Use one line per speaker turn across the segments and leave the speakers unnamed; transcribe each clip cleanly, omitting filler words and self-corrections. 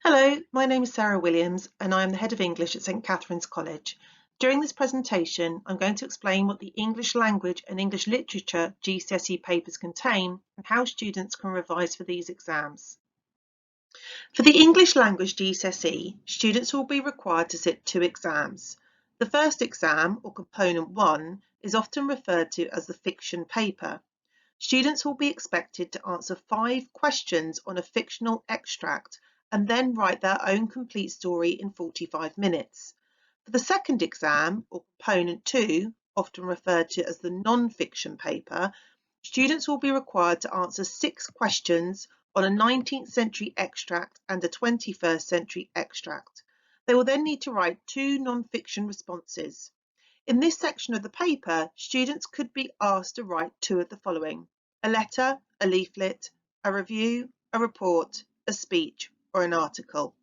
Hello, my name is Sarah Williams and I am the Head of English at St Catherine's College. During this presentation, I'm going to explain what the English language and English literature GCSE papers contain and how students can revise for these exams. For the English language GCSE, students will be required to sit two exams. The first exam, or component 1, is often referred to as the fiction paper. Students will be expected to answer 5 questions on a fictional extract and then write their own complete story in 45 minutes. For the second exam, or component 2, often referred to as the non-fiction paper, students will be required to answer 6 questions on a 19th century extract and a 21st century extract. They will then need to write 2 non-fiction responses. In this section of the paper, students could be asked to write 2 of the following: a letter, a leaflet, a review, a report, a speech, or an article.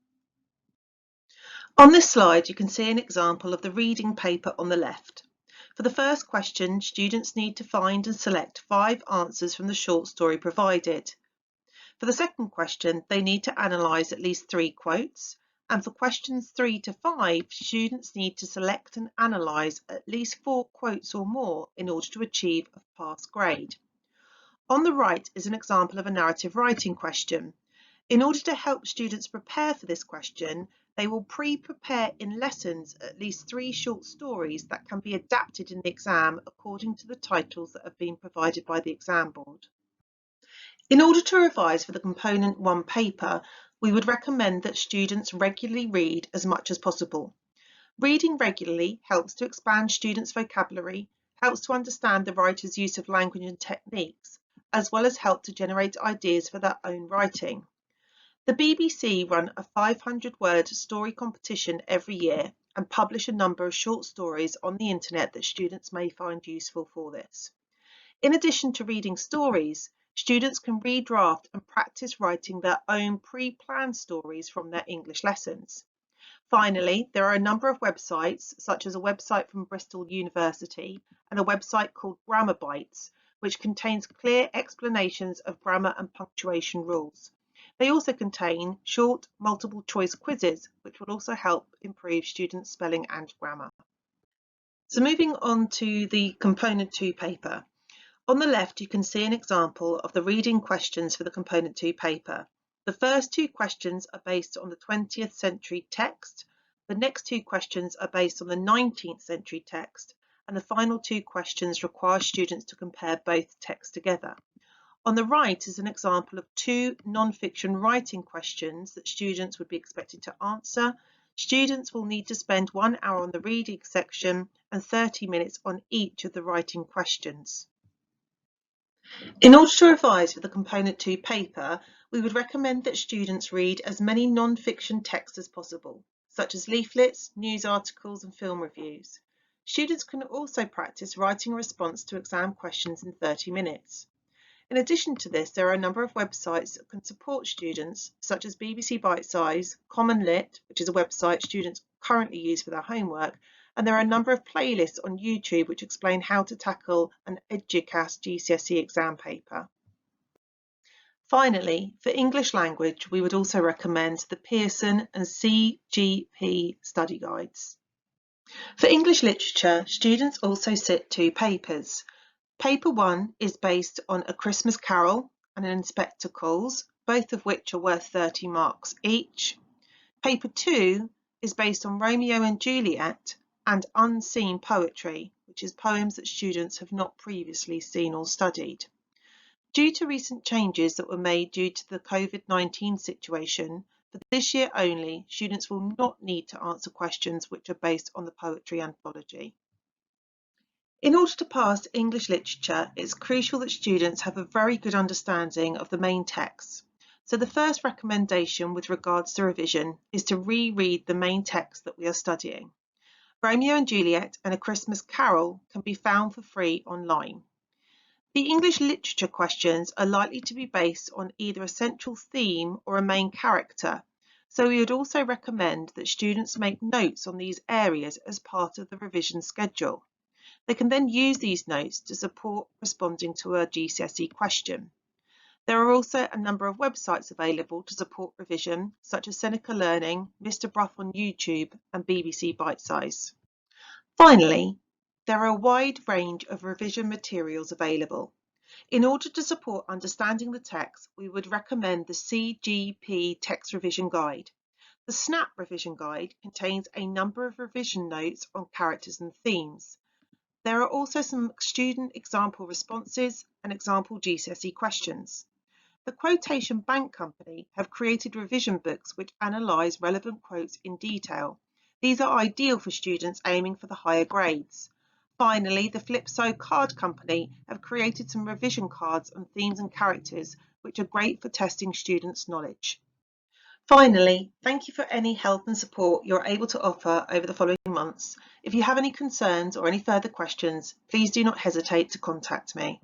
On this slide, you can see an example of the reading paper on the left. For the first question, students need to find and select 5 answers from the short story provided. For the second question, they need to analyse at least 3 quotes. And for questions 3 to 5, students need to select and analyse at least 4 quotes or more in order to achieve a pass grade. On the right is an example of a narrative writing question. In order to help students prepare for this question, they will pre-prepare in lessons at least 3 short stories that can be adapted in the exam according to the titles that have been provided by the exam board. In order to revise for the component 1 paper, we would recommend that students regularly read as much as possible. Reading regularly helps to expand students' vocabulary, helps to understand the writer's use of language and techniques, as well as help to generate ideas for their own writing. The BBC run a 500-word story competition every year and publish a number of short stories on the internet that students may find useful for this. In addition to reading stories, students can redraft and practice writing their own pre-planned stories from their English lessons. Finally, there are a number of websites, such as a website from Bristol University and a website called Grammar Bites, which contains clear explanations of grammar and punctuation rules. They also contain short multiple choice quizzes, which will also help improve students' spelling and grammar. So moving on to the component 2 paper. On the left, you can see an example of the reading questions for the component 2 paper. The first 2 questions are based on the 20th century text, the next 2 questions are based on the 19th century text, and the final 2 questions require students to compare both texts together. On the right is an example of 2 non-fiction writing questions that students would be expected to answer. Students will need to spend 1 hour on the reading section and 30 minutes on each of the writing questions. In order to revise for the component 2 paper, we would recommend that students read as many non-fiction texts as possible, such as leaflets, news articles and film reviews. Students can also practice writing a response to exam questions in 30 minutes. In addition to this, there are a number of websites that can support students, such as BBC Bitesize, Common Lit, which is a website students currently use for their homework, and there are a number of playlists on YouTube which explain how to tackle an EduCast GCSE exam paper. Finally, for English language, we would also recommend the Pearson and CGP study guides. For English literature, students also sit 2 papers. Paper 1 is based on A Christmas Carol and An Inspector Calls, both of which are worth 30 marks each. Paper 2 is based on Romeo and Juliet and Unseen Poetry, which is poems that students have not previously seen or studied. Due to recent changes that were made due to the COVID-19 situation, for this year only, students will not need to answer questions which are based on the poetry anthology. In order to pass English literature, it's crucial that students have a very good understanding of the main text. So the first recommendation with regards to revision is to reread the main text that we are studying. Romeo and Juliet and A Christmas Carol can be found for free online. The English literature questions are likely to be based on either a central theme or a main character, so we would also recommend that students make notes on these areas as part of the revision schedule. They can then use these notes to support responding to a GCSE question. There are also a number of websites available to support revision, such as Seneca Learning, Mr. Bruff on YouTube, and BBC Bitesize. Finally, there are a wide range of revision materials available. In order to support understanding the text, we would recommend the CGP Text Revision Guide. The SNAP Revision Guide contains a number of revision notes on characters and themes. There are also some student example responses and example GCSE questions. The Quotation Bank Company have created revision books which analyse relevant quotes in detail. These are ideal for students aiming for the higher grades. Finally, the Flipso Card Company have created some revision cards on themes and characters which are great for testing students' knowledge. Finally, thank you for any help and support you're able to offer over the following months. If you have any concerns or any further questions, please do not hesitate to contact me.